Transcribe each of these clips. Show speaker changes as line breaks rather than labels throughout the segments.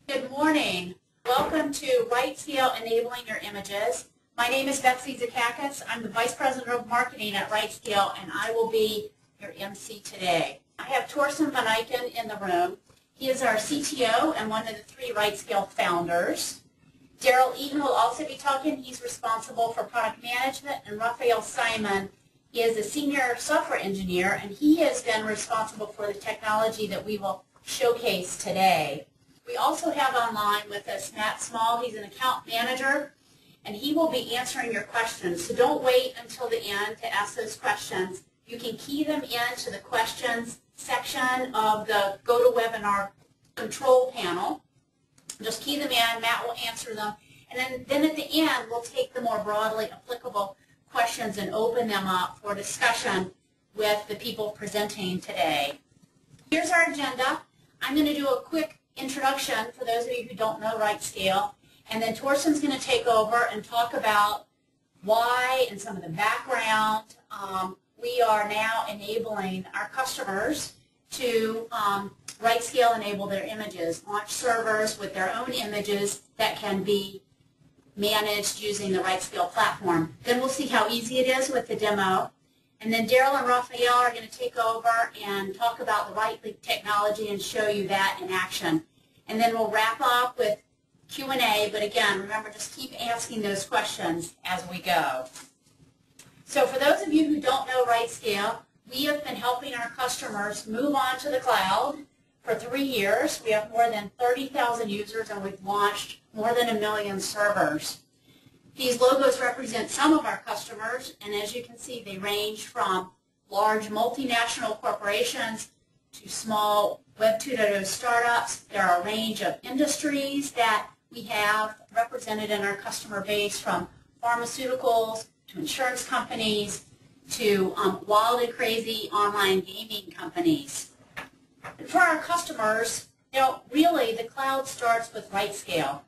Good morning. Welcome to Rightscale Enabling Your Images. My name is Betsy Zakakis. I'm the Vice President of Marketing at Rightscale, and I will be your MC today. I have Torsten van Eycken in the room. He is our CTO and one of the 3 Rightscale founders. Daryl Eaton will also be talking. He's responsible for product management, and Raphael Simon is a senior software engineer, and he has been responsible for the technology that we will showcase today. We also have online with us Matt Small. He's an account manager, and he will be answering your questions. So don't wait until the end to ask those questions. You can key them into the questions section of the GoToWebinar control panel. Just key them in. Matt will answer them. And then at the end, we'll take the more broadly applicable questions and open them up for discussion with the people presenting today. Here's our agenda. I'm going to do a quick introduction for those of you who don't know Rightscale, and then Torsten's going to take over and talk about why and some of the background. We are now enabling our customers to Rightscale enable their images, launch servers with their own images that can be managed using the Rightscale platform. Then we'll see how easy it is with the demo. And then Daryl and Raphael are going to take over and talk about the RightLink technology and show you that in action. And then we'll wrap up with Q&A, but again, remember, just keep asking those questions as we go. So for those of you who don't know Rightscale, we have been helping our customers move on to the cloud for 3 years. We have more than 30,000 users, and we've launched more than 1 million servers. These logos represent some of our customers, and as you can see, they range from large multinational corporations to small Web 2.0 startups. There are a range of industries that we have represented in our customer base, from pharmaceuticals to insurance companies to wild and crazy online gaming companies. And for our customers, really the cloud starts with Rightscale.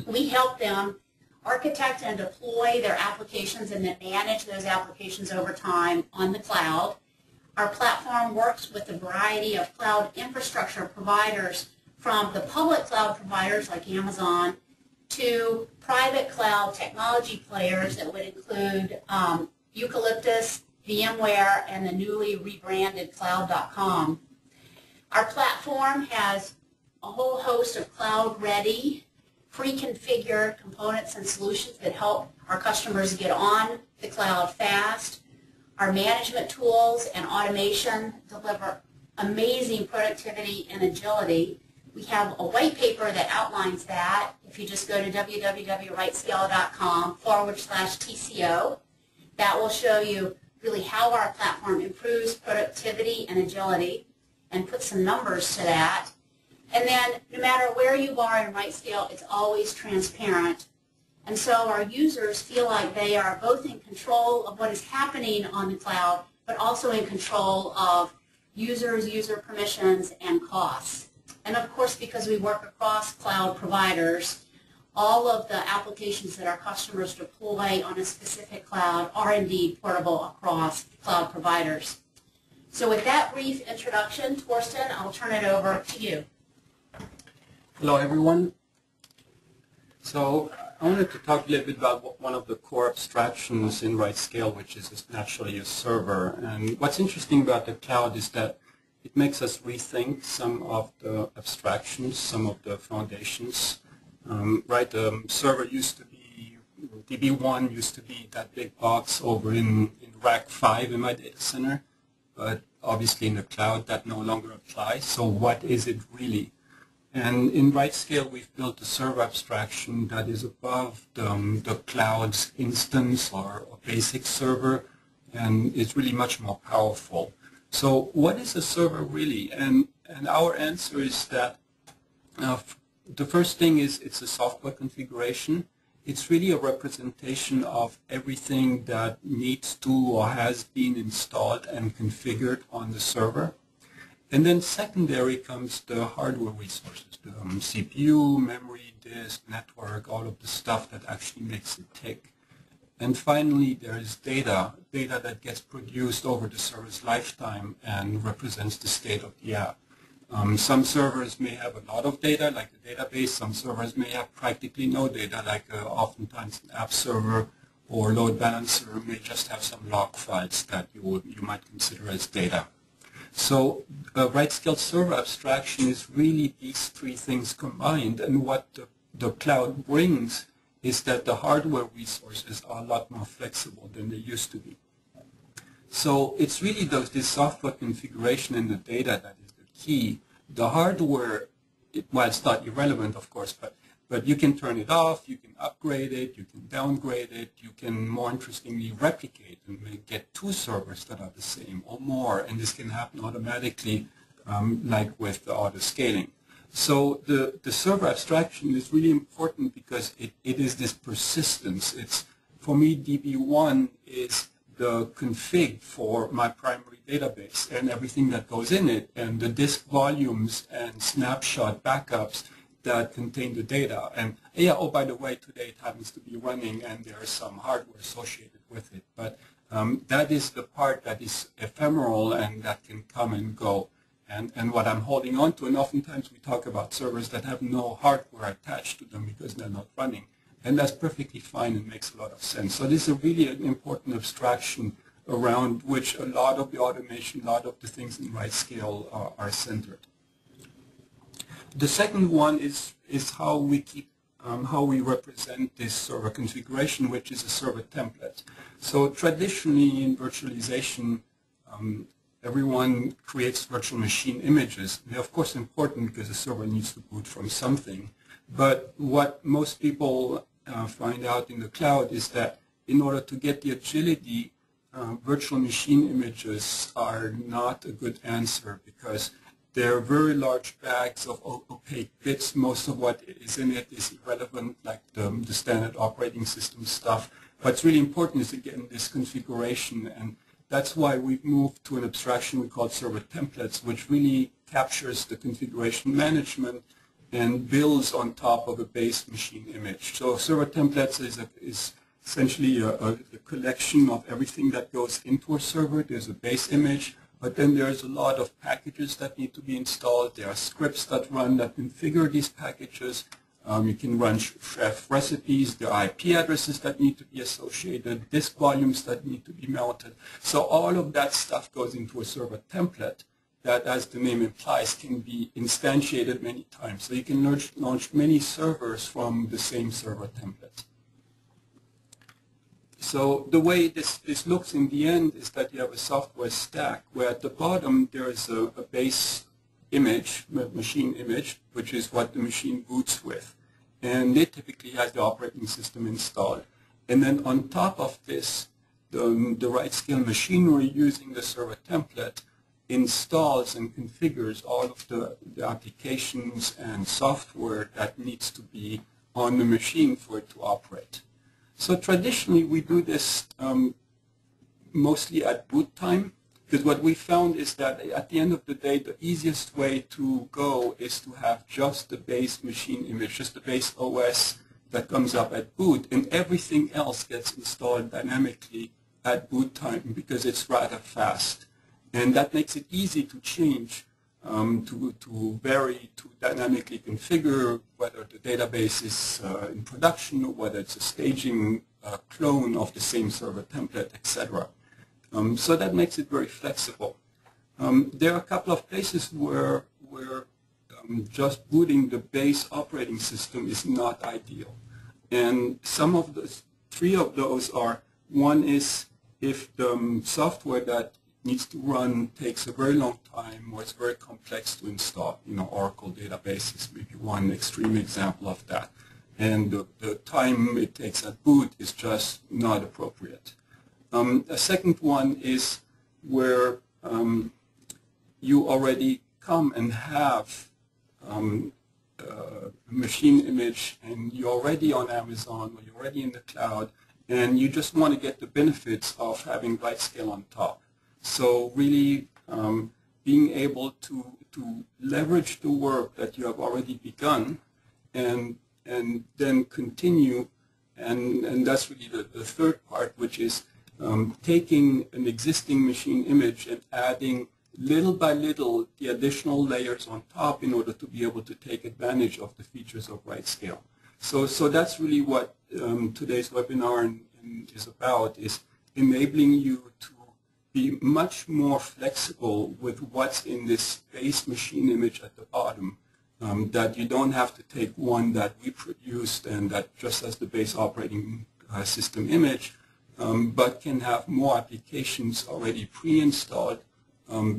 We help them architect and deploy their applications and then manage those applications over time on the cloud. Our platform works with a variety of cloud infrastructure providers, from the public cloud providers like Amazon to private cloud technology players that would include Eucalyptus, VMware, and the newly rebranded Cloud.com. Our platform has a whole host of cloud-ready, pre-configured components and solutions that help our customers get on the cloud fast. Our management tools and automation deliver amazing productivity and agility. We have a white paper that outlines that. If you just go to www.rightscale.com/TCO, that will show you really how our platform improves productivity and agility, and put some numbers to that. And then no matter where you are in Rightscale, it's always transparent. And so our users feel like they are both in control of what is happening on the cloud, but also in control of users, user permissions, and costs. And of course, because we work across cloud providers, all of the applications that our customers deploy on a specific cloud are indeed portable across cloud providers. So with that brief introduction, Torsten, I'll turn it over to you.
Hello, everyone. So I wanted to talk a little bit about one of the core abstractions in Rightscale, which is naturally a server. And what's interesting about the cloud is that it makes us rethink some of the abstractions, some of the foundations. The server used to be, DB1 used to be that big box over in rack 5 in my data center, but obviously in the cloud that no longer applies. So what is it really? And in Rightscale, we've built a server abstraction that is above the cloud's instance or basic server, and it's really much more powerful. So what is a server really? And our answer is that the first thing is it's a software configuration. It's really a representation of everything that needs to or has been installed and configured on the server. And then secondary comes the hardware resources, the CPU, memory, disk, network, all of the stuff that actually makes it tick. And finally, there is data that gets produced over the server's lifetime and represents the state of the app. Some servers may have a lot of data, like a database. Some servers may have practically no data, like oftentimes an app server or load balancer may just have some log files that you might consider as data. So Rightscale server abstraction is really these three things combined, and what the cloud brings is that the hardware resources are a lot more flexible than they used to be. So it's really this software configuration and the data that is the key. The hardware, well, it's not irrelevant, of course, but you can turn it off, you can upgrade it, you can downgrade it, you can, more interestingly, replicate and get two servers that are the same or more, and this can happen automatically like with the auto scaling. So the server abstraction is really important because it is this persistence. It's, for me, DB1 is the config for my primary database and everything that goes in it, and the disk volumes and snapshot backups that contain the data. And yeah, oh, by the way, today it happens to be running and there is some hardware associated with it. But that is the part that is ephemeral and that can come and go. And what I'm holding on to, and oftentimes we talk about servers that have no hardware attached to them because they're not running. And that's perfectly fine and makes a lot of sense. So this is really an important abstraction around which a lot of the automation, a lot of the things in Rightscale are centered. The second one is how we keep, how we represent this server configuration, which is a server template. So traditionally in virtualization, everyone creates virtual machine images. They're of course important because the server needs to boot from something. But what most people find out in the cloud is that in order to get the agility, virtual machine images are not a good answer because they're very large bags of opaque bits. Most of what is in it is irrelevant, like the standard operating system stuff. What's really important is, again, this configuration, and that's why we've moved to an abstraction we call server templates, which really captures the configuration management and builds on top of a base machine image. So server templates is essentially a collection of everything that goes into a server. There's a base image, but then there's a lot of packages that need to be installed. There are scripts that run that configure these packages. You can run chef recipes. There are IP addresses that need to be associated, disk volumes that need to be mounted. So all of that stuff goes into a server template that, as the name implies, can be instantiated many times. So you can launch many servers from the same server template. So the way this looks in the end is that you have a software stack where at the bottom there is a base image, machine image, which is what the machine boots with. And it typically has the operating system installed. And then on top of this, the Rightscale machinery using the server template installs and configures all of the applications and software that needs to be on the machine for it to operate. So traditionally we do this mostly at boot time, because what we found is that at the end of the day, the easiest way to go is to have just the base machine image, just the base OS that comes up at boot, and everything else gets installed dynamically at boot time because it's rather fast. And that makes it easy to change, to vary, to dynamically configure whether the database is in production or whether it's a staging clone of the same server template, etc. So that makes it very flexible. There are a couple of places where just booting the base operating system is not ideal. And some of the three of those are, one is if the software that needs to run takes a very long time or it's very complex to install. You know, Oracle databases may be one extreme example of that. And the time it takes at boot is just not appropriate. A second one is where you already come and have a machine image and you're already on Amazon or you're already in the cloud and you just want to get the benefits of having Rightscale on top. So really being able to leverage the work that you have already begun and then continue, and that's really the third part, which is taking an existing machine image and adding little by little the additional layers on top in order to be able to take advantage of the features of Rightscale. So that's really what today's webinar is about, is enabling you to be much more flexible with what's in this base machine image at the bottom, that you don't have to take one that we produced and that just has the base operating system image, but can have more applications already pre-installed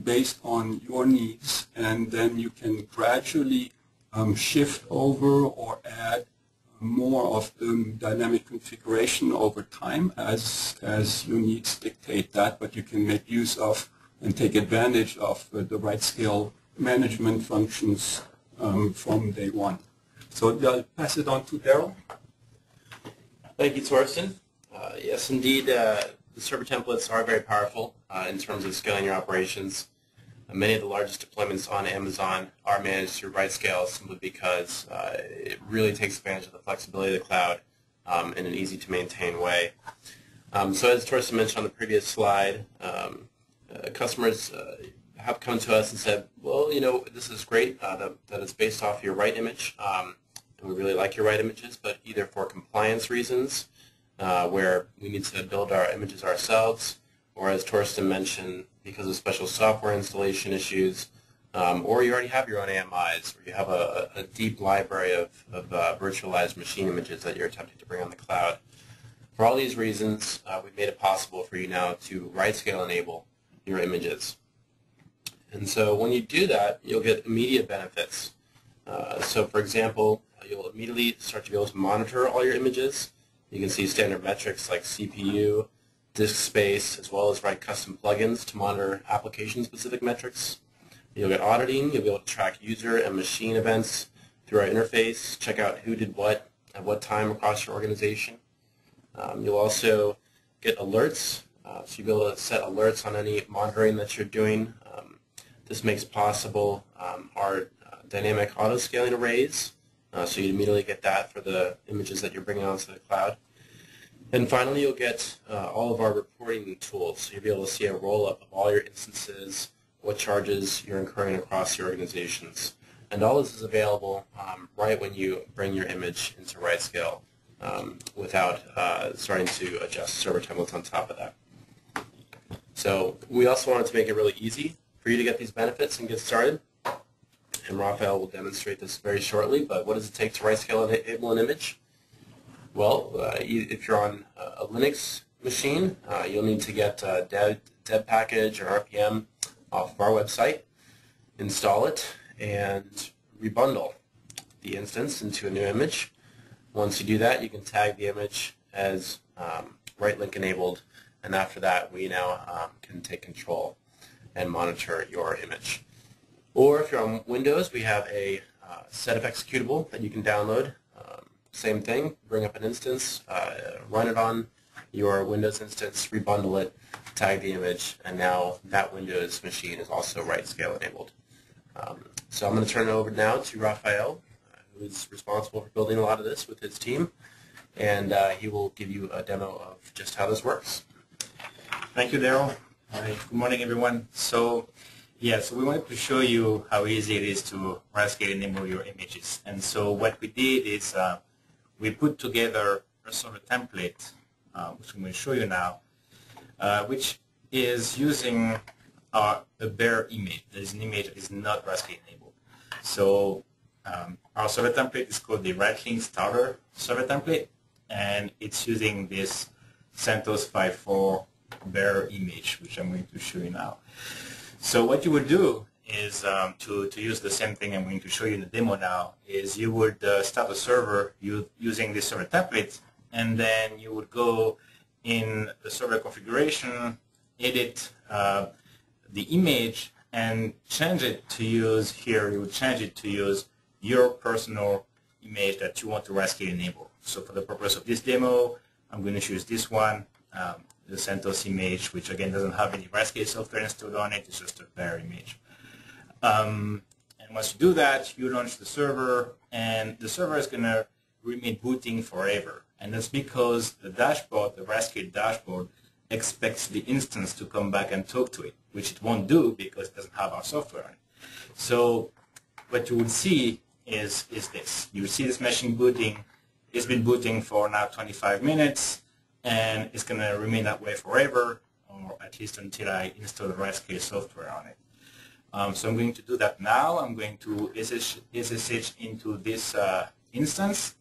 based on your needs, and then you can gradually shift over or add more of the dynamic configuration over time as your needs dictate that, but you can make use of and take advantage of the Rightscale management functions from day one. So I'll pass it on to Daryl.
Thank you, Torsten. Yes, indeed, the server templates are very powerful in terms of scaling your operations. Many of the largest deployments on Amazon are managed through Rightscale simply because it really takes advantage of the flexibility of the cloud in an easy-to-maintain way. So as Torsten mentioned on the previous slide, customers have come to us and said, well, you know, this is great that it's based off your right image, and we really like your right images, but either for compliance reasons, where we need to build our images ourselves, or as Torsten mentioned, because of special software installation issues, or you already have your own AMIs, or you have a deep library of virtualized machine images that you're attempting to bring on the cloud. For all these reasons, we've made it possible for you now to Rightscale-Enable your images. And so when you do that, you'll get immediate benefits. So for example, you'll immediately start to be able to monitor all your images. You can see standard metrics like CPU, disk space, as well as write custom plugins to monitor application-specific metrics. You'll get auditing. You'll be able to track user and machine events through our interface, check out who did what at what time across your organization. You'll also get alerts, so you'll be able to set alerts on any monitoring that you're doing. This makes possible our dynamic auto-scaling arrays, so you immediately get that for the images that you're bringing onto the cloud. And finally, you'll get all of our reporting tools. So you'll be able to see a roll-up of all your instances, what charges you're incurring across your organizations. And all this is available right when you bring your image into Rightscale without starting to adjust server templates on top of that. So we also wanted to make it really easy for you to get these benefits and get started. And Raphael will demonstrate this very shortly, but what does it take to Rightscale-Enable an image? Well, if you're on a Linux machine, you'll need to get deb package or RPM off of our website, install it, and rebundle the instance into a new image. Once you do that, you can tag the image as right link enabled, and after that, we now can take control and monitor your image. Or if you're on Windows, we have a set of executable that you can download. Same thing, bring up an instance, run it on your Windows instance, rebundle it, tag the image, and now that Windows machine is also Rightscale enabled. So I'm going to turn it over now to Raphael, who is responsible for building a lot of this with his team, and he will give you a demo of just how this works.
Thank you, Daryl. Good morning, everyone. So we wanted to show you how easy it is to Rightscale-Enable your images. And so what we did is we put together a sort of template, which I'm going to show you now, which is using a bare image. That is an image that is not Rightscale-Enabled. So our server template is called the right-link starter server template, and it's using this CentOS 5.4 bare image, which I'm going to show you now. So what you would do is to use the same thing I'm going to show you in the demo now, is you would start a server using this server template, and then you would go in the server configuration, edit the image, and change it to use here. You would change it to use your personal image that you want to Rightscale-Enable. So for the purpose of this demo, I'm going to choose this one, the CentOS image, which again doesn't have any Rightscale software installed on it. It's just a bare image. And once you do that, you launch the server, and the server is going to remain booting forever. And that's because the dashboard, the Rightscale dashboard, expects the instance to come back and talk to it, which it won't do because it doesn't have our software on it. So what you will see is this. You will see this machine booting. It's been booting for now 25 minutes, and it's going to remain that way forever, or at least until I install the Rightscale software on it. So I'm going to do that now. I'm going to SSH into this instance.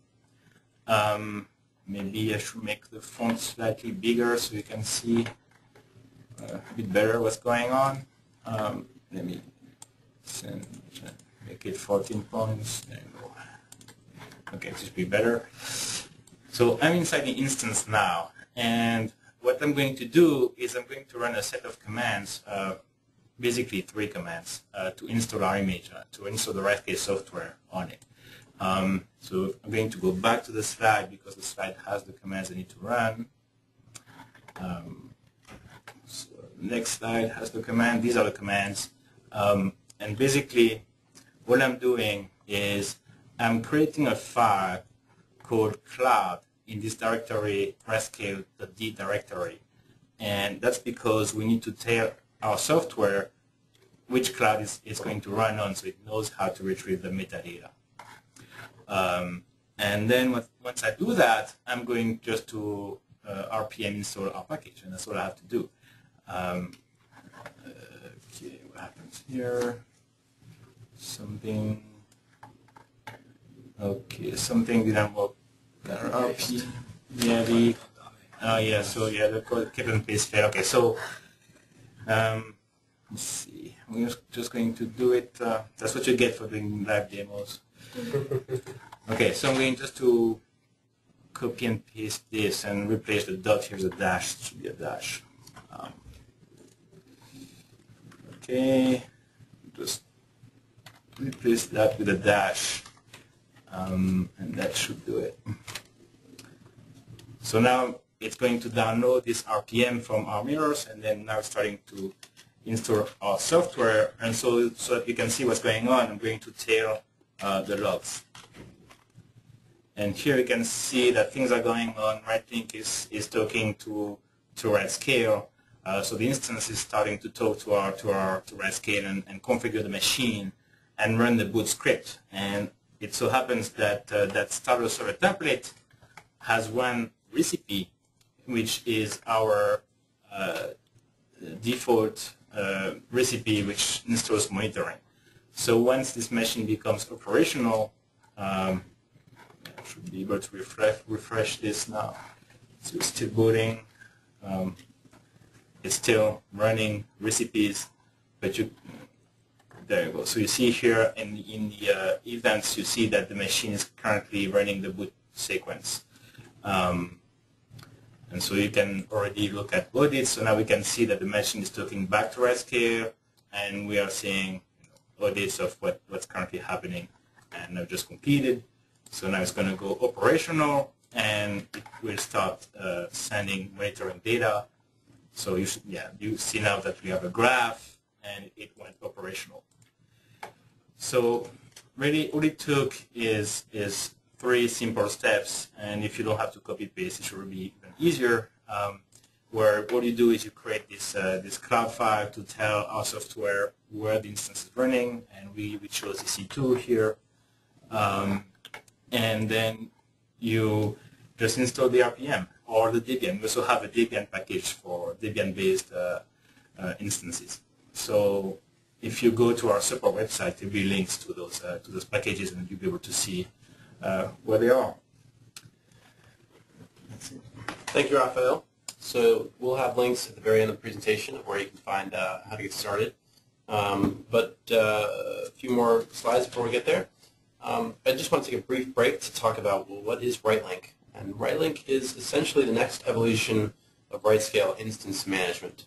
Maybe I should make the font slightly bigger so you can see a bit better what's going on. Let me make it 14 points. There you go. Okay, this should be better. So I'm inside the instance now, and what I'm going to do is I'm going to run a set of commands, basically 3 commands, to install our image, to install the Rightscale software on it. So I'm going to go back to the slide because the slide has the commands I need to run. So next slide has the command. These are the commands. And basically, what I'm doing is I'm creating a file called cloud in this directory, Rightscale.d directory. And that's because we need to tell our software which cloud is going to run on, so it knows how to retrieve the metadata. And then once I do that, I'm going just to RPM install our package, and that's what I have to do. Okay, what happens here? Something didn't work. RP, yeah, so yeah, the code kept and paste failed. Okay, so let's see. We're just going to do it. That's what you get for doing live demos. Okay, so I'm going just to copy and paste this and replace the dot. Here's a dash. It should be a dash. Okay, just replace that with a dash, and that should do it. So now it's going to download this RPM from our mirrors, and then now it's starting to install our software. And so that you can see what's going on, I'm going to tail the logs. And here you can see that things are going on. RightLink is talking to Rightscale. So the instance is starting to talk to Rightscale and configure the machine and run the boot script. And it so happens that that starter server template has one recipe, which is our default recipe, which installs monitoring. So once this machine becomes operational, I should be able to refresh this now. So it's still booting. It's still running recipes, but there you go. So you see here in the events, you see that the machine is currently running the boot sequence. And so you can already look at audits. So now we can see that the machine is talking back to Rightscale, and we are seeing audits of what's currently happening. And I've just completed. So now it's going to go operational, and it will start sending monitoring data. So you see now that we have a graph, and it went operational. So really, all it took is 3 simple steps, and if you don't have to copy paste, it should be even easier. Where what you do is you create this cloud file to tell our software where the instance is running, and we chose EC2 here. And then you just install the RPM or the Debian. We also have a Debian package for Debian-based instances. So if you go to our support website, there will be links to those packages, and you'll be able to see where they are. That's it.
Thank you, Raphael. So we'll have links at the very end of the presentation of where you can find how to get started. But a few more slides before we get there. I just want to take a brief break to talk about, well, what is RightLink? And RightLink is essentially the next evolution of Rightscale instance management.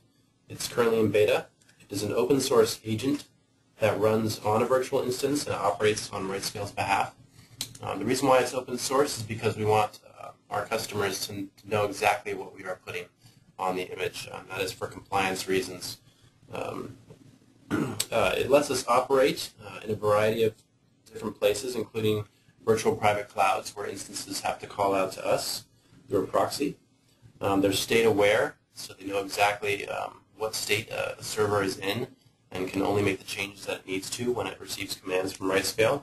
It's currently in beta. It is an open source agent that runs on a virtual instance and operates on Rightscale's behalf. The reason why it's open source is because we want our customers to know exactly what we are putting on the image. That is for compliance reasons. It lets us operate in a variety of different places, including virtual private clouds where instances have to call out to us through a proxy. They're state aware, so they know exactly what state a server is in and can only make the changes that it needs to when it receives commands from Rightscale.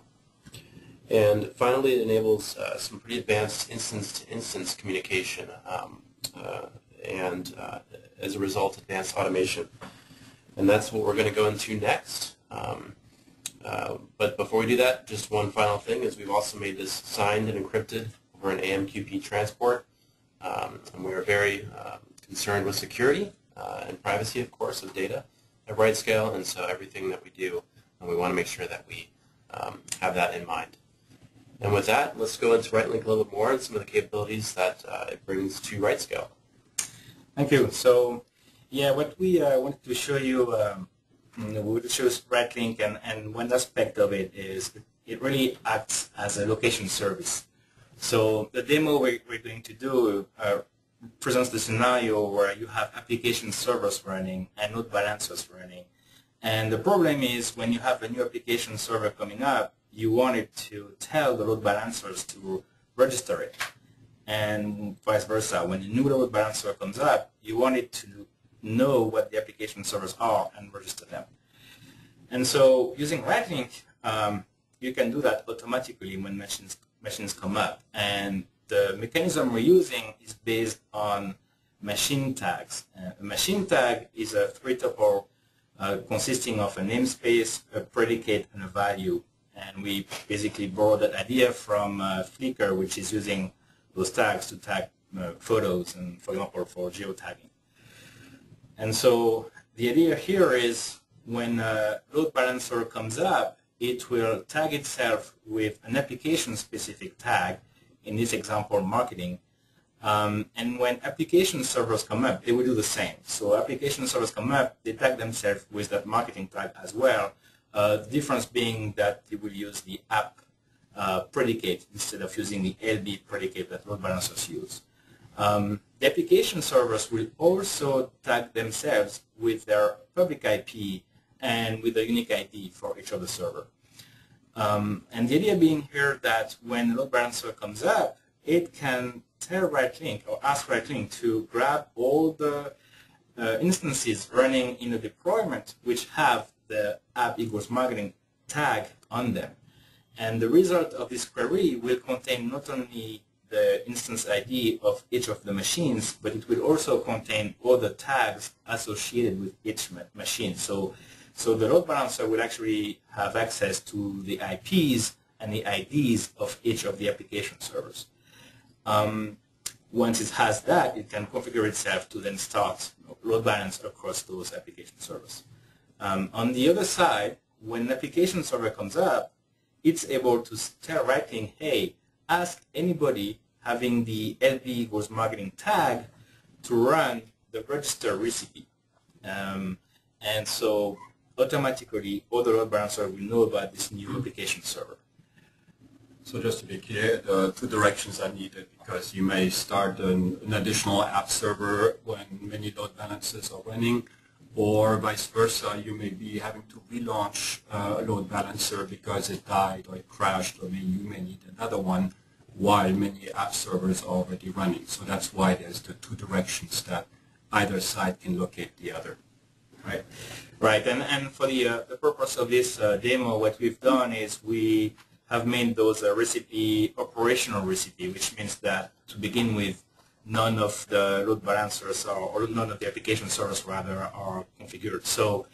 And finally, it enables some pretty advanced instance-to-instance communication and as a result, advanced automation. And that's what we're going to go into next. But before we do that, just one final thing is we've also made this signed and encrypted over an AMQP transport. And we are very concerned with security and privacy, of course, of data at Rightscale, and so everything that we do, and we want to make sure that we have that in mind. And with that, let's go into RightLink a little bit more and some of the capabilities that it brings to Rightscale.
Thank you. So, yeah, what we wanted to show you, we would show RightLink, and one aspect of it is it really acts as a location service. So the demo we're going to do presents the scenario where you have application servers running and load balancers running. And the problem is when you have a new application server coming up, you want it to tell the load balancers to register it. And vice versa. When a new load balancer comes up, you want it to know what the application servers are and register them. And so using RightLink, you can do that automatically when machines come up. And the mechanism we're using is based on machine tags. A machine tag is a three-tuple consisting of a namespace, a predicate, and a value. And we basically borrowed that idea from Flickr, which is using those tags to tag photos, and for example, for geotagging. And so the idea here is when a load balancer comes up, it will tag itself with an application-specific tag, in this example, marketing. And when application servers come up, they will do the same. So application servers come up, they tag themselves with that marketing tag as well. The difference being that they will use the app predicate instead of using the LB predicate that load balancers use. The application servers will also tag themselves with their public IP and with a unique ID for each of the server. And the idea being here that when the load balancer comes up, it can tell RightLink or ask RightLink to grab all the instances running in a deployment which have the app equals marketing tag on them. And the result of this query will contain not only the instance ID of each of the machines, but it will also contain all the tags associated with each machine. So the load balancer will actually have access to the IPs and the IDs of each of the application servers. Once it has that, it can configure itself to then start load balance across those application servers. On the other side, when an application server comes up, it's able to tell RightLink, hey, ask anybody having the LB equals marketing tag to run the register recipe. And so automatically, all the load balancer will know about this new application server.
So just to be clear, the two directions are needed because you may start an additional app server when many load balancers are running, or vice versa, you may be having to relaunch a load balancer because it died or it crashed, or maybe you may need another one while many app servers are already running. So that's why there's the two directions that either side can locate the other.
Right, right. And for the purpose of this demo, what we've done is we have made those operational recipe, which means that to begin with, none of the load balancers or none of the application servers rather are configured. So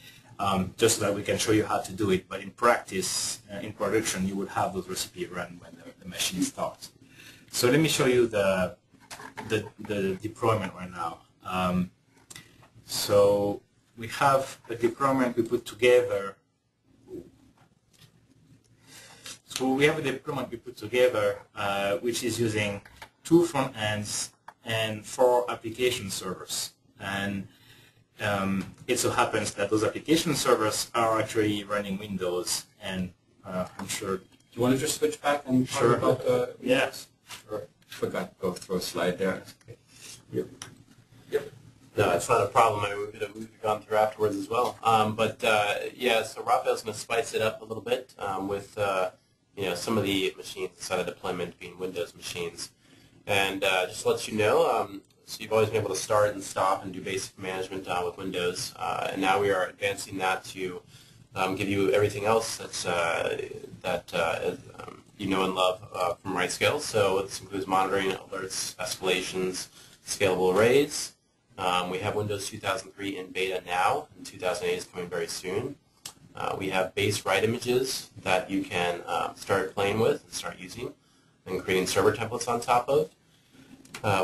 just so that we can show you how to do it, but in practice, in production, you would have those recipes run when the machine starts. So let me show you the deployment right now. So we have a deployment we put together. So we have a deployment we put together which is using 2 front ends and 4 application servers. And it so happens that those application servers are actually running Windows, and I'm sure.
Do you want to just switch back and talk about the...
Yes.
Sure. Forgot to go through a slide there.
Yep. No, it's not a problem. I mean, we could have gone through afterwards as well. Yeah, so Raphael's going to spice it up a little bit with some of the machines inside of deployment being Windows machines. And just to let you know, So you've always been able to start and stop and do basic management with Windows, and now we are advancing that to give you everything else that you know and love from Rightscale. So this includes monitoring, alerts, escalations, scalable arrays. We have Windows 2003 in beta now, and 2008 is coming very soon. We have base write images that you can start playing with and start using and creating server templates on top of.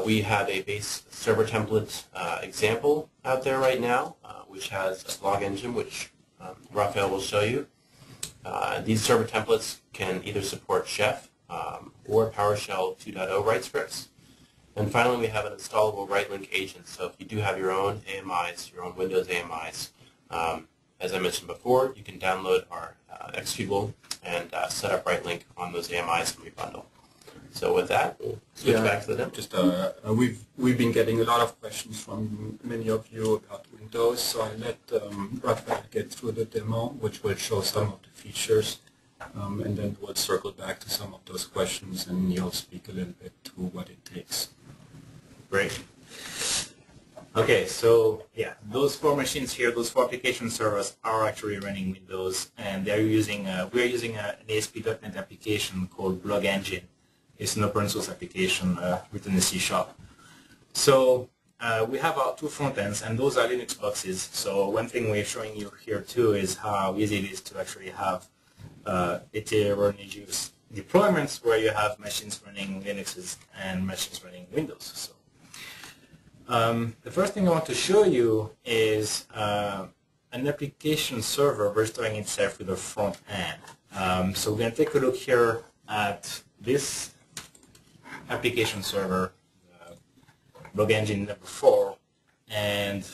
We have a base server template example out there right now, which has a blog engine, which Raphael will show you. These server templates can either support Chef or PowerShell 2.0 write scripts. And finally, we have an installable write link agent. So if you do have your own AMIs, your own Windows AMIs, as I mentioned before, you can download our executable and set up write link on those AMIs and rebundle. So with that, we'll switch back to the demo.
Just we've been getting a lot of questions from many of you about Windows, so I'll let Raphael get through the demo, which will show some of the features, and then we'll circle back to some of those questions, and you'll speak a little bit to what it takes.
Great. Okay, so yeah, those 4 machines here, those 4 application servers are actually running Windows, and they're using we're using an ASP.NET application called Blog Engine. It's an open source application written in C#. So we have our 2 front ends, and those are Linux boxes. So one thing we're showing you here too is how easy it is to actually have heterogeneous deployments where you have machines running Linuxes and machines running Windows. So the first thing I want to show you is an application server registering itself with a front end. So we're going to take a look here at this application server, Blog Engine number 4, and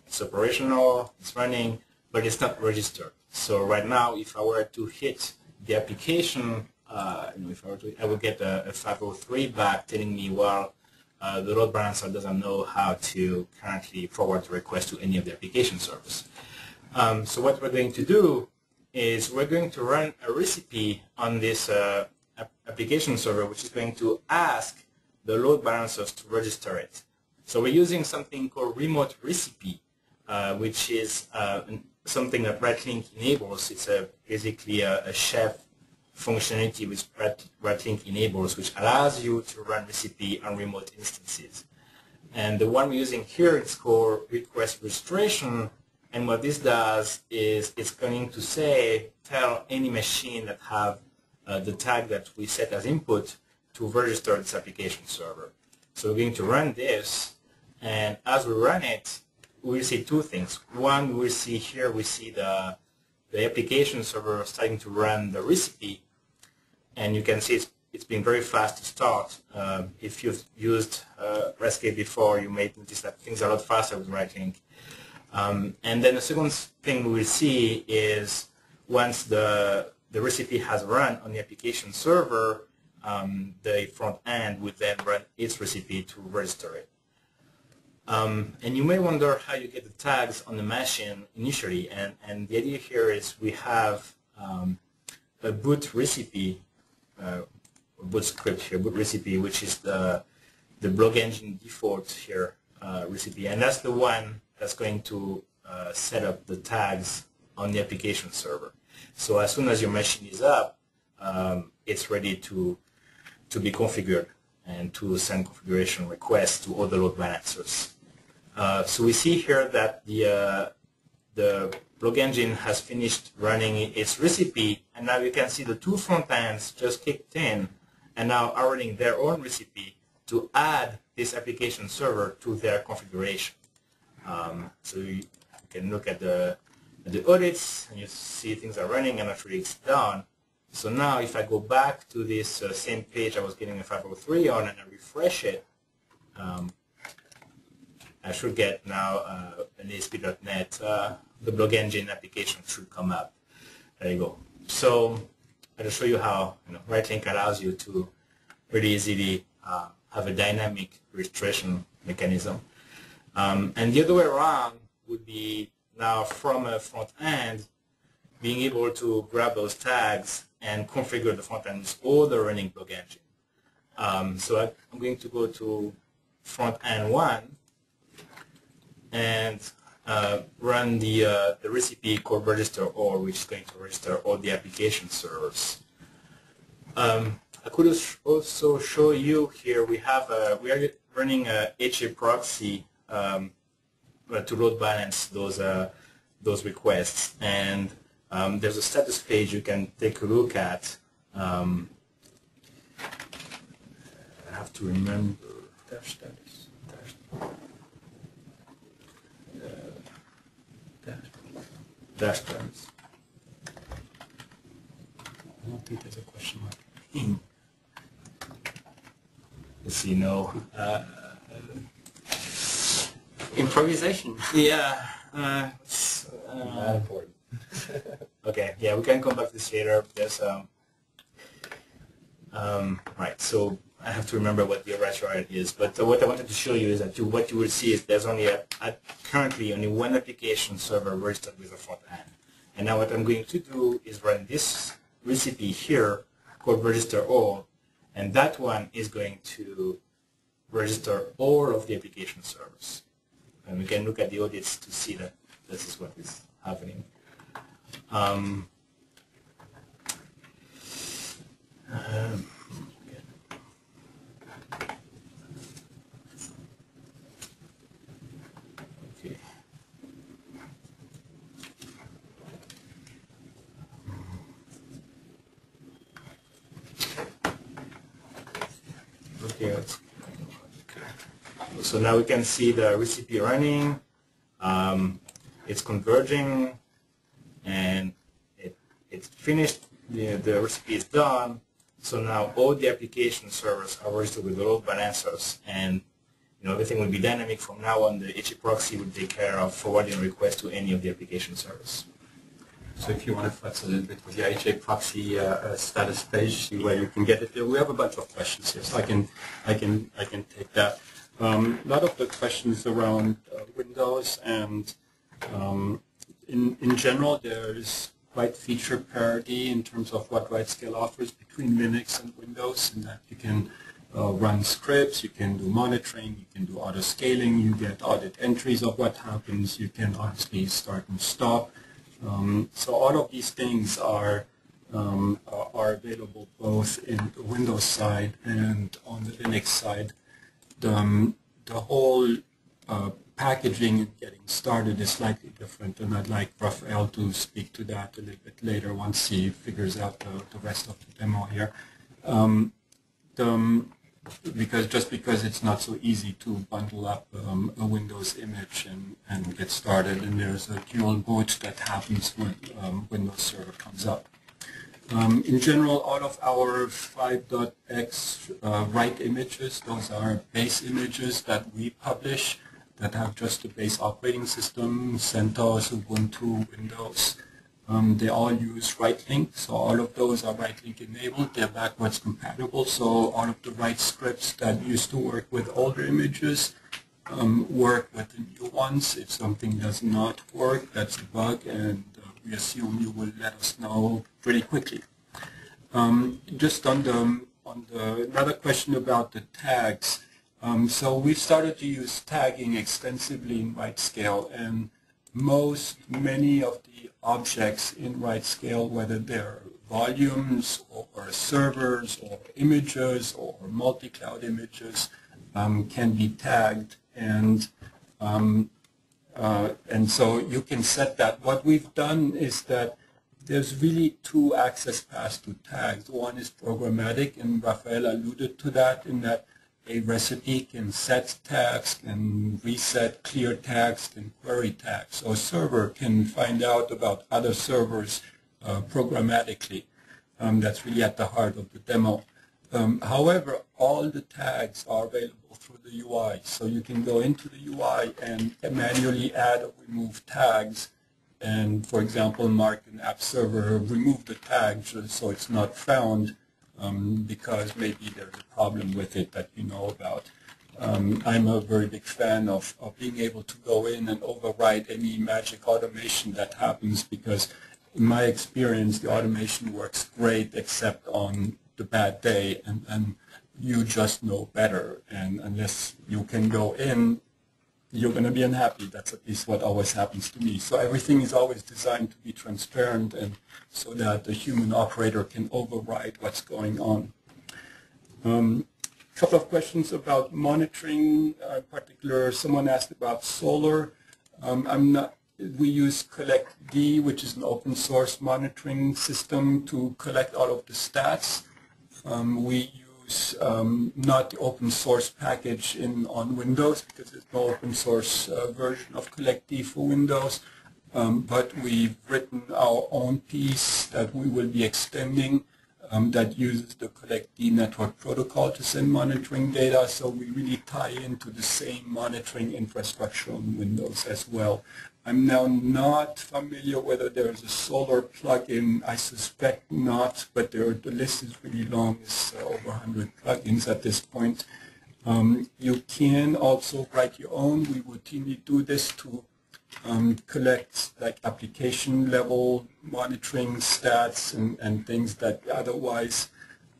it's operational, it's running, but it's not registered. So right now, if I were to hit the application, I would get a 503 back telling me, well, the load balancer doesn't know how to currently forward the request to any of the application servers. So what we're going to do is we're going to run a recipe on this application server, which is going to ask the load balancers to register it. So we're using something called remote recipe, which is something that RightLink enables. It's basically a Chef functionality which RightLink enables, which allows you to run recipe on remote instances. And the one we're using here is called request registration. And what this does is it's going to tell any machine that have the tag that we set as input to register this application server. So we're going to run this, and as we run it, we'll see 2 things. One, we see the application server starting to run the recipe, and you can see it's been very fast to start. If you've used Rightscale before, you may notice that things are a lot faster with RightLink. And then the second thing we will see is once the recipe has run on the application server, the front end would then run its recipe to register it. And you may wonder how you get the tags on the machine initially, and the idea here is we have a boot recipe, boot script here, boot recipe, which is the Blog Engine default here recipe, and that's the one that's going to set up the tags on the application server. So as soon as your machine is up, it's ready to be configured and to send configuration requests to other load balancers. So we see here that the Blog Engine has finished running its recipe, and now you can see the 2 front ends just kicked in and now are running their own recipe to add this application server to their configuration. So you can look at the audits, and you see things are running, and actually it's done. So now if I go back to this same page I was getting a 503 on, and I refresh it, I should get now an ASP.NET, the Blog Engine application should come up. There you go. So I'll show you how RightLink allows you to really easily have a dynamic registration mechanism. And the other way around would be now from a front end, being able to grab those tags and configure the front end with all the running Blog Engine. So I'm going to go to front end one and run the recipe called register all, which is going to register all the application servers. I could also show you here we are running a HA proxy to load balance those requests, and there's a status page you can take a look at. I have to remember dash status dash status.
I don't think there's a question mark.
Let's see, no.
Improvisation.
Yeah.
Not important.
Okay, yeah, we can come back to this later. There's right, so I have to remember what the URL is, but what I wanted to show you is that what you will see is there's only currently only one application server registered with a front end. And now what I'm going to do is run this recipe here called register all, and that one is going to register all of the application servers. And we can look at the audits to see that this is what is happening. Okay. Okay, so now we can see the recipe running. It's converging, and it's finished. The recipe is done. So now all the application servers are registered with the load balancers, and everything will be dynamic from now on. The HA proxy will take care of forwarding requests to any of the application servers.
So if you want to flex a little bit with the HA proxy status page, see where you can get it. We have a bunch of questions here, so I can take that. A lot of the questions around Windows, and in general, there is quite feature parity in terms of what Rightscale offers between Linux and Windows, in that you can run scripts, you can do monitoring, you can do auto scaling, you get audit entries of what happens, you can obviously start and stop. So all of these things are available both in the Windows side and on the Linux side. The whole packaging and getting started is slightly different, and I'd like Raphael to speak to that a little bit later once he figures out the rest of the demo here. Because it's not so easy to bundle up a Windows image and get started, and there's a dual boot that happens when Windows Server comes up. In general, all of our 5.x write images, those are base images that we publish that have just the base operating system, CentOS, Ubuntu, Windows. They all use WriteLink, so all of those are WriteLink enabled. They're backwards compatible, so all of the write scripts that used to work with older images work with the new ones. If something does not work, that's a bug, and we assume you will let us know pretty quickly. Just on the another question about the tags. So we've started to use tagging extensively in Rightscale, and many of the objects in Rightscale, whether they're volumes or servers or images or multi-cloud images, can be tagged, and so you can set that. What we've done is that there's really two access paths to tags. One is programmatic, and Raphael alluded to that, in that a recipe can set tags, can reset clear tags, can query tags. So a server can find out about other servers programmatically. That's really at the heart of the demo. However, all the tags are available through the UI. So you can go into the UI and manually add or remove tags, and, for example, mark an app server, remove the tag so it's not found, because maybe there's a problem with it that you know about. I'm a very big fan of being able to go in and override any magic automation that happens, because in my experience the automation works great except on the bad day, and you just know better. And unless you can go in, you're going to be unhappy. That's at least what always happens to me. So everything is always designed to be transparent and so that the human operator can override what's going on. Couple of questions about monitoring. In particular, someone asked about solar. We use CollectD, which is an open source monitoring system to collect all of the stats. We use not the open source package on Windows because there's no open source version of CollectD for Windows, but we've written our own piece that we will be extending that uses the CollectD network protocol to send monitoring data, so we really tie into the same monitoring infrastructure on Windows as well. I'm now not familiar whether there's a solar plugin. I suspect not, but the list is really long. It's over 100 plugins at this point. You can also write your own. We routinely do this to collect like application level monitoring stats and things that otherwise,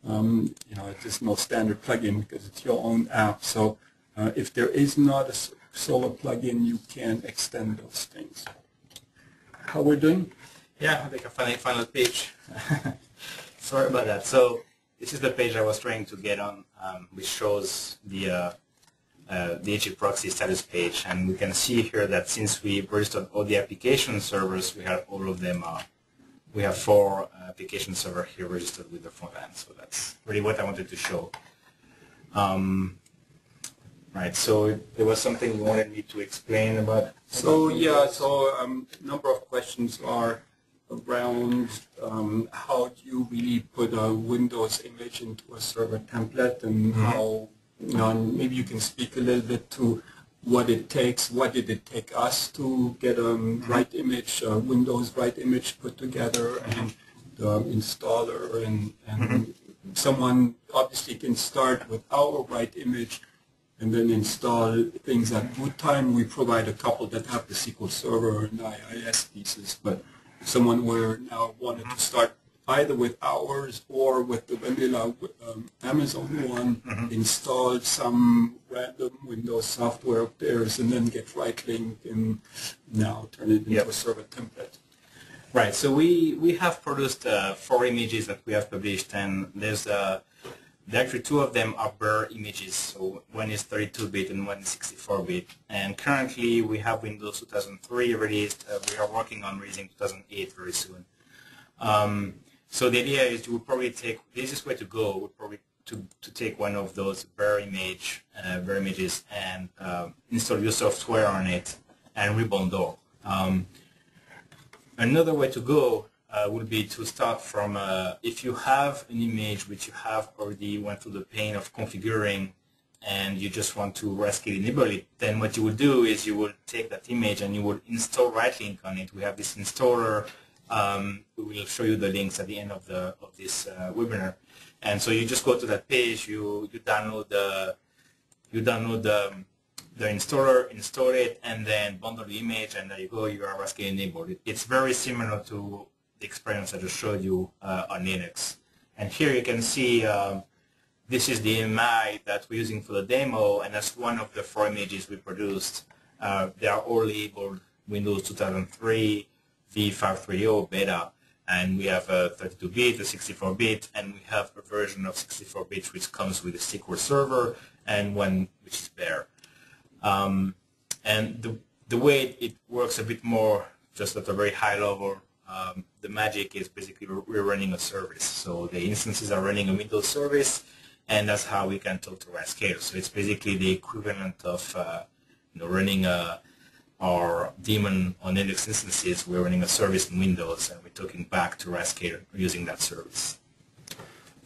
there's no standard plugin because it's your own app. So if there is not a solar plugin, you can extend those things. How we're doing?
Yeah, I think a final page. Sorry about that. So this is the page I was trying to get on, which shows the HIPAA proxy status page, and we can see here that since we registered all the application servers, we have all of them. We have 4 application servers here registered with the front end. So that's really what I wanted to show. Right, so there was something you wanted me to explain about?
So yeah, a number of questions are around how do you really put a Windows image into a server template, and how, maybe you can speak a little bit to what it takes, what did it take us to get a right image, Windows right image put together, and the installer, and someone obviously can start with our right image and then install things at boot time. We provide a couple that have the SQL Server and IIS pieces, but if someone wanted to start either with ours or with the vanilla Amazon one, install some random Windows software of theirs, and then get right link and now turn it into a server template.
Right, so we have produced 4 images that we have published, and there's actually 2 of them are bare images. So one is 32-bit and one is 64-bit. And currently we have Windows 2003 released. We are working on releasing 2008 very soon. So the idea is you would probably take, the easiest way to go would probably to take one of those bare images and install your software on it and rebundle. Another way to go would be to start from, if you have an image which you have already went through the pain of configuring and you just want to Rightscale-Enable it, then what you would do is you would take that image and you would install RightLink on it. We have this installer. We will show you the links at the end of this webinar. And so you just go to that page, you download the installer, install it, and then bundle the image, and there you go, you are Rightscale-Enabled. It's very similar to the experience I just showed you on Linux. And here you can see this is the MI that we're using for the demo, and that's one of the 4 images we produced. They are all labeled Windows 2003, V530 beta, and we have a 32-bit, a 64-bit, and we have a version of 64-bit which comes with a SQL Server and one which is bare. And the way it works a bit more, just at a very high level, the magic is basically we're running a service. So the instances are running a Windows service, and that's how we can talk to Rightscale. So it's basically the equivalent of running our daemon on Linux instances. We're running a service in Windows, and we're talking back to Rightscale using that service.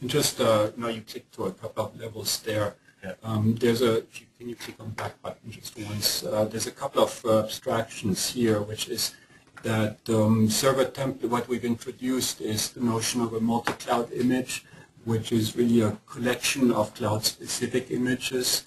And just now you click to a couple of levels there. Yeah. Can you click on back button just once? There's a couple of abstractions here, which is that server template. What we've introduced is the notion of a multi-cloud image, which is really a collection of cloud-specific images.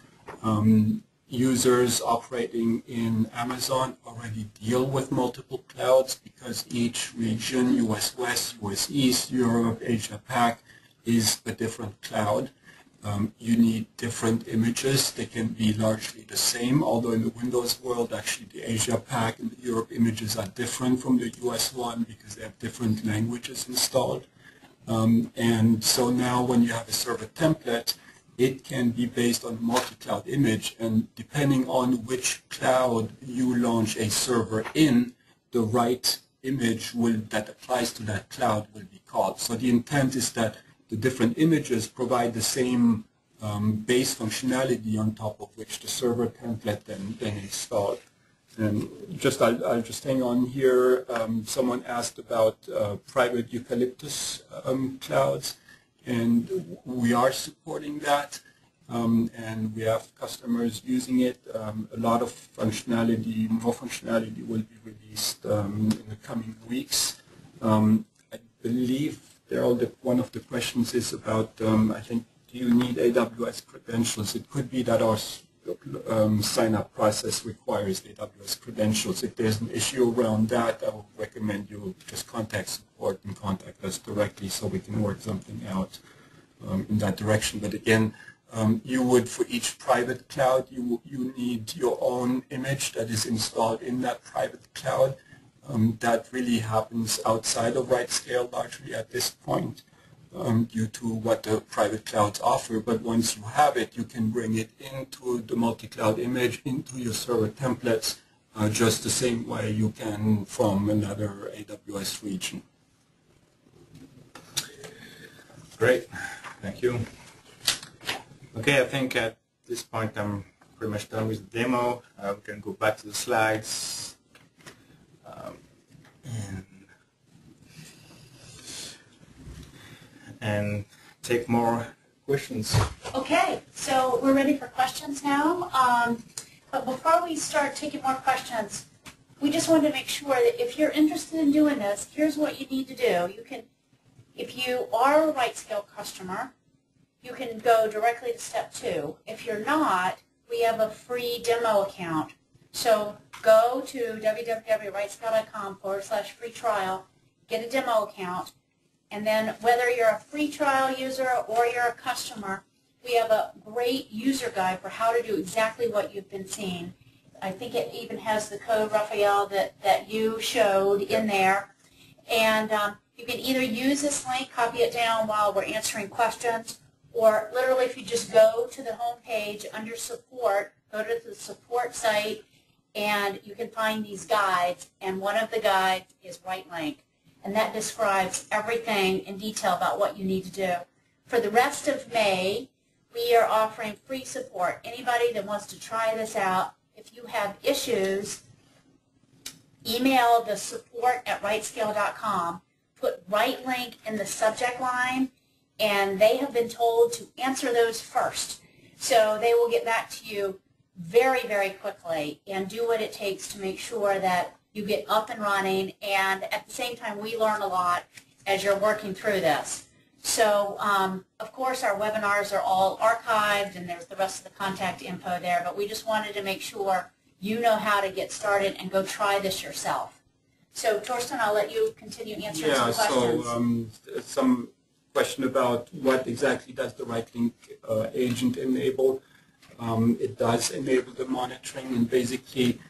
Users operating in Amazon already deal with multiple clouds because each region, US West, US East, Europe, Asia Pac, is a different cloud. you need different images. They can be largely the same, although in the Windows world, actually the Asia Pac and the Europe images are different from the US one because they have different languages installed. And so now when you have a server template, it can be based on a multi-cloud image, and depending on which cloud you launch a server in, the right image that applies to that cloud will be called. So the intent is that the different images provide the same base functionality on top of which the server template then installed. And I'll just hang on here. Someone asked about private Eucalyptus clouds, and we are supporting that. And we have customers using it. A lot of functionality, more functionality will be released in the coming weeks. I believe one of the questions is about, I think, do you need AWS credentials? It could be that our sign-up process requires AWS credentials. If there's an issue around that, I would recommend you just contact support and contact us directly so we can work something out in that direction. But again, you would, for each private cloud, you need your own image that is installed in that private cloud. That really happens outside of Rightscale largely at this point due to what the private clouds offer. But once you have it, you can bring it into the multi-cloud image, into your server templates, just the same way you can from another AWS region.
Great, thank you. Okay, I think at this point I'm pretty much done with the demo. We can go back to the slides and take more questions.
Okay, so we're ready for questions now. But before we start taking more questions, we just wanted to make sure that if you're interested in doing this, here's what you need to do. You can, if you are a Rightscale customer, you can go directly to step 2. If you're not, we have a free demo account. So go to www.rightscale.com/free trial, get a demo account, and then whether you're a free trial user or you're a customer, we have a great user guide for how to do exactly what you've been seeing. I think it even has the code, Raphael, that you showed in there. And you can either use this link, copy it down while we're answering questions, or literally if you just go to the home page under support, go to the support site, and you can find these guides, and one of the guides is Right Link, and that describes everything in detail about what you need to do. For the rest of May, we are offering free support. Anybody that wants to try this out, if you have issues, email the support@rightscale.com, put Right Link in the subject line, and they have been told to answer those first. So they will get back to you very, very quickly and do what it takes to make sure that you get up and running, and at the same time we learn a lot as you're working through this. So of course our webinars are all archived and there's the rest of the contact info there, but we just wanted to make sure you know how to get started and go try this yourself. So Torsten, I'll let you continue answering some questions.
So some question about what exactly does the Right Link agent enable. It does enable the monitoring, and basically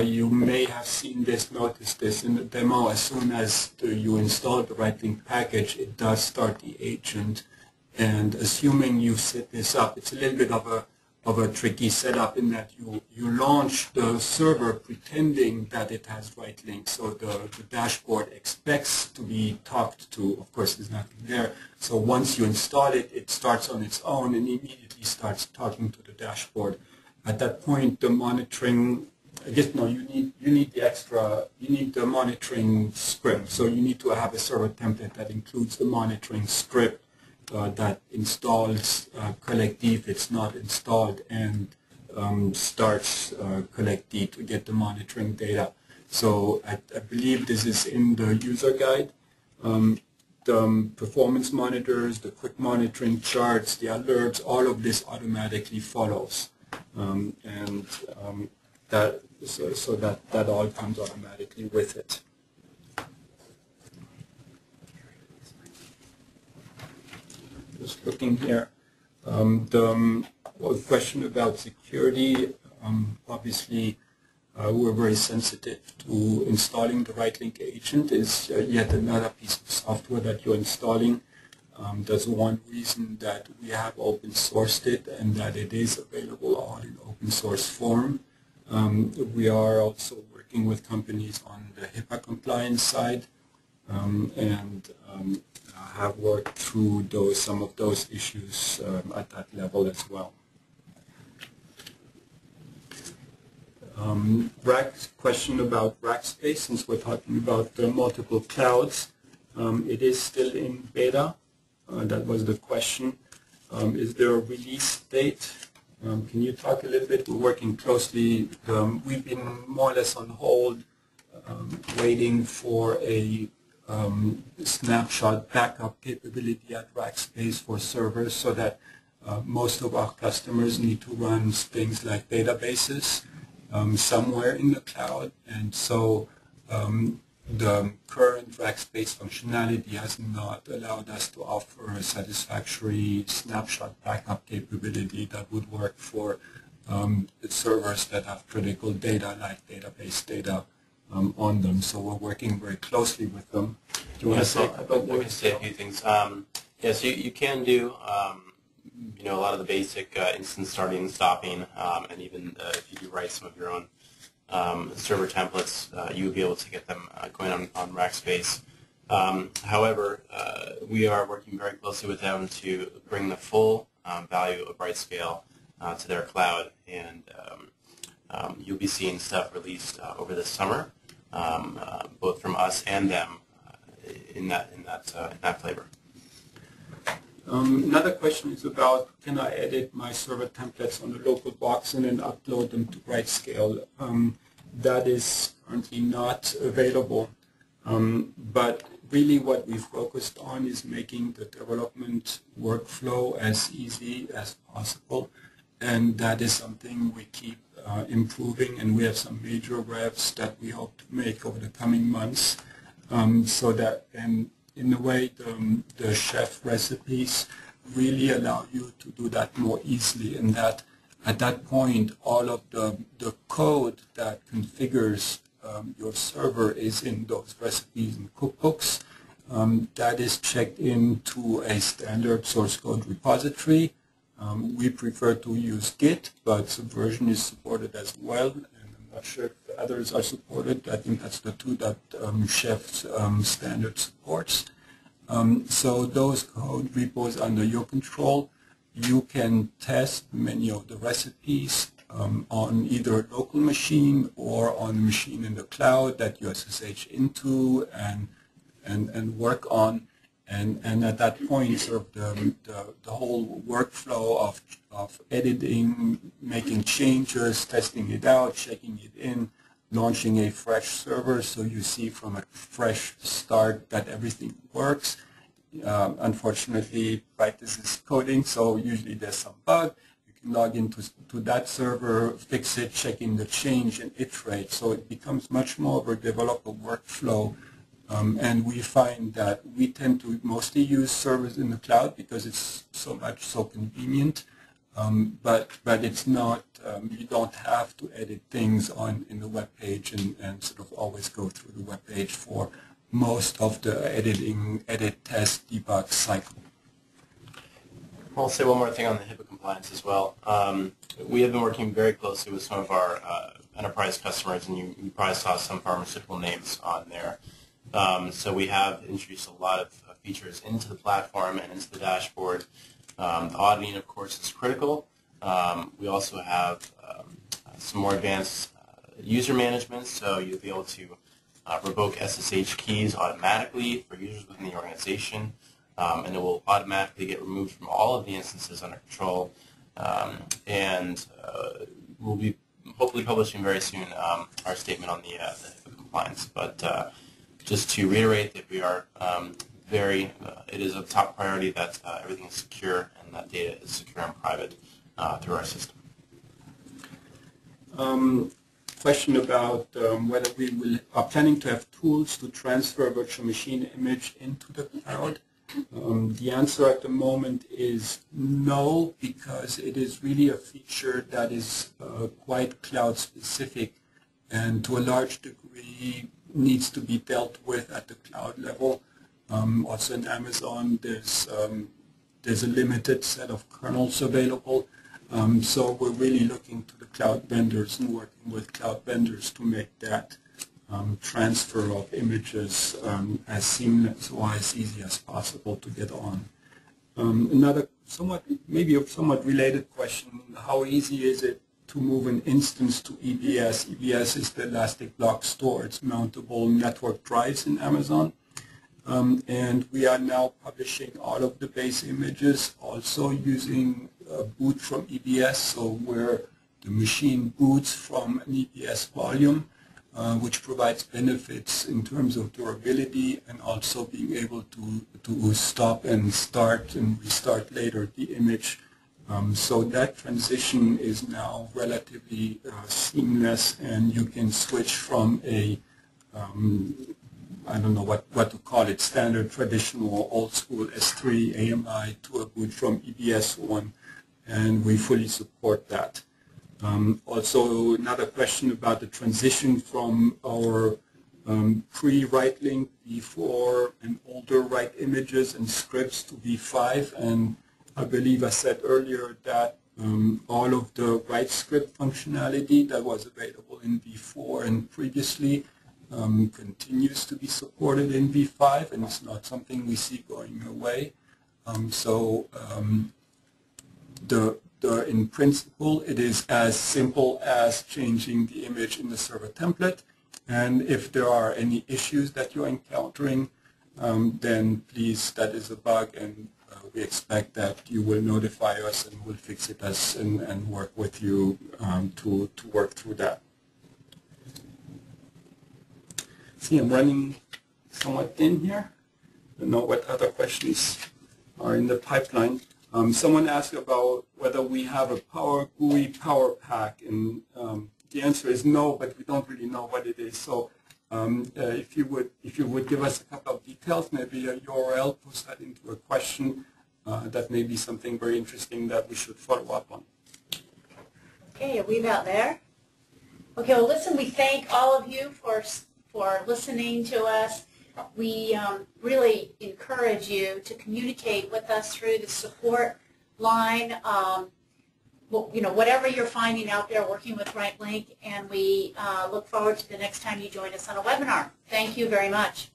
you may have seen this, noticed this in the demo. As soon as you install the Right Link package, it does start the agent, and assuming you set this up, it's a little bit of a tricky setup in that you launch the server pretending that it has Right Link, so the dashboard expects to be talked to. Of course, there's nothing there. So once you install it, it starts on its own and immediately starts talking to the dashboard. At that point, the monitoring, I guess no, you need the monitoring script. So you need to have a server template that includes the monitoring script that installs collect-D if it's not installed, and starts collect-D to get the monitoring data. So I believe this is in the user guide. The performance monitors, the quick monitoring charts, the alerts, all of this automatically follows, so that all comes automatically with it. Just looking here. The question about security, obviously we're very sensitive to installing the right link agent is yet another piece of software that you're installing. That's one reason that we have open sourced it and that it is available all in open source form. We are also working with companies on the HIPAA compliance side and have worked through some of those issues at that level as well. Question about rack space, since we're talking about multiple clouds. It is still in beta. That was the question. Is there a release date? Can you talk a little bit? We're working closely. We've been more or less on hold, waiting for a snapshot backup capability at Rackspace for servers, so that most of our customers need to run things like databases somewhere in the cloud, and so the current Rackspace functionality has not allowed us to offer a satisfactory snapshot backup capability that would work for the servers that have critical data like database data on them. So we're working very closely with them. Do you want to say a couple
I can say a few things. Yes, you can do a lot of the basic instance starting and stopping, and even if you do write some of your own server templates, you will be able to get them going on Rackspace. However, we are working very closely with them to bring the full value of Rightscale to their cloud, and you'll be seeing stuff released over the summer, both from us and them in that flavor.
Another question is about, can I edit my server templates on the local box and then upload them to Rightscale? That is currently not available, but really what we focused on is making the development workflow as easy as possible, and that is something we keep improving, and we have some major revs that we hope to make over the coming months, so that in a way, the chef recipes really allow you to do that more easily, and that at that point, all of the code that configures your server is in those recipes and cookbooks. That is checked into a standard source code repository. We prefer to use Git, but Subversion is supported as well. I'm not sure if others are supported. I think that's the two that Chef's standard supports. So those code repos under your control. You can test many of the recipes on either a local machine or on a machine in the cloud that you SSH into and work on. And at that point, sort of the whole workflow of editing, making changes, testing it out, checking it in, launching a fresh server, so you see from a fresh start that everything works. Unfortunately, right, this is coding, so usually there's some bug. You can log into that server, fix it, check in the change, and iterate. So it becomes much more of a developer workflow. And we find that we tend to mostly use servers in the cloud because it's so convenient. But it's not, you don't have to edit things in the web page and sort of always go through the web page for most of the edit, test, debug cycle.
I'll say one more thing on the HIPAA compliance as well. We have been working very closely with some of our enterprise customers, and you probably saw some pharmaceutical names on there. So we have introduced a lot of features into the platform and into the dashboard. The auditing, of course, is critical. We also have some more advanced user management, so you'll be able to revoke SSH keys automatically for users within the organization, and it will automatically get removed from all of the instances under control. And we'll be hopefully publishing very soon our statement on the HIPAA compliance. But just to reiterate that we are it is a top priority that everything is secure and that data is secure and private through our system.
Question about whether we are planning to have tools to transfer virtual machine image into the cloud. The answer at the moment is no, because it is really a feature that is quite cloud specific and to a large degree needs to be dealt with at the cloud level. Also in Amazon, there's a limited set of kernels available. So we're really looking to the cloud vendors and working with cloud vendors to make that transfer of images as seamless or as easy as possible to get on. Another maybe a somewhat related question, how easy is it to move an instance to EBS? EBS is the Elastic Block Store. It's mountable network drives in Amazon. And we are now publishing all of the base images also using boot from EBS, so where the machine boots from an EBS volume, which provides benefits in terms of durability and also being able to stop and start and restart later the image. So that transition is now relatively seamless, and you can switch from a I don't know what to call it, standard, traditional, old school S3 AMI to a boot from EBS one, and we fully support that. Also, another question about the transition from our pre-write link V4 and older write images and scripts to V5, and I believe I said earlier that all of the write script functionality that was available in V4 and previously continues to be supported in V5, and it's not something we see going away. In principle, it is as simple as changing the image in the server template, and if there are any issues that you're encountering, then please, that is a bug, and we expect that you will notify us and we'll fix it and work with you to work through that. See, I'm running somewhat thin here. I don't know what other questions are in the pipeline. Someone asked about whether we have a Power GUI Power Pack, and the answer is no, but we don't really know what it is. So if you would give us a couple of details, maybe a URL, post that into a question, that may be something very interesting that we should follow up on.
Okay, are we about there? Okay, well listen, we thank all of you for listening to us. We really encourage you to communicate with us through the support line, whatever you're finding out there working with RightLink, and we look forward to the next time you join us on a webinar. Thank you very much.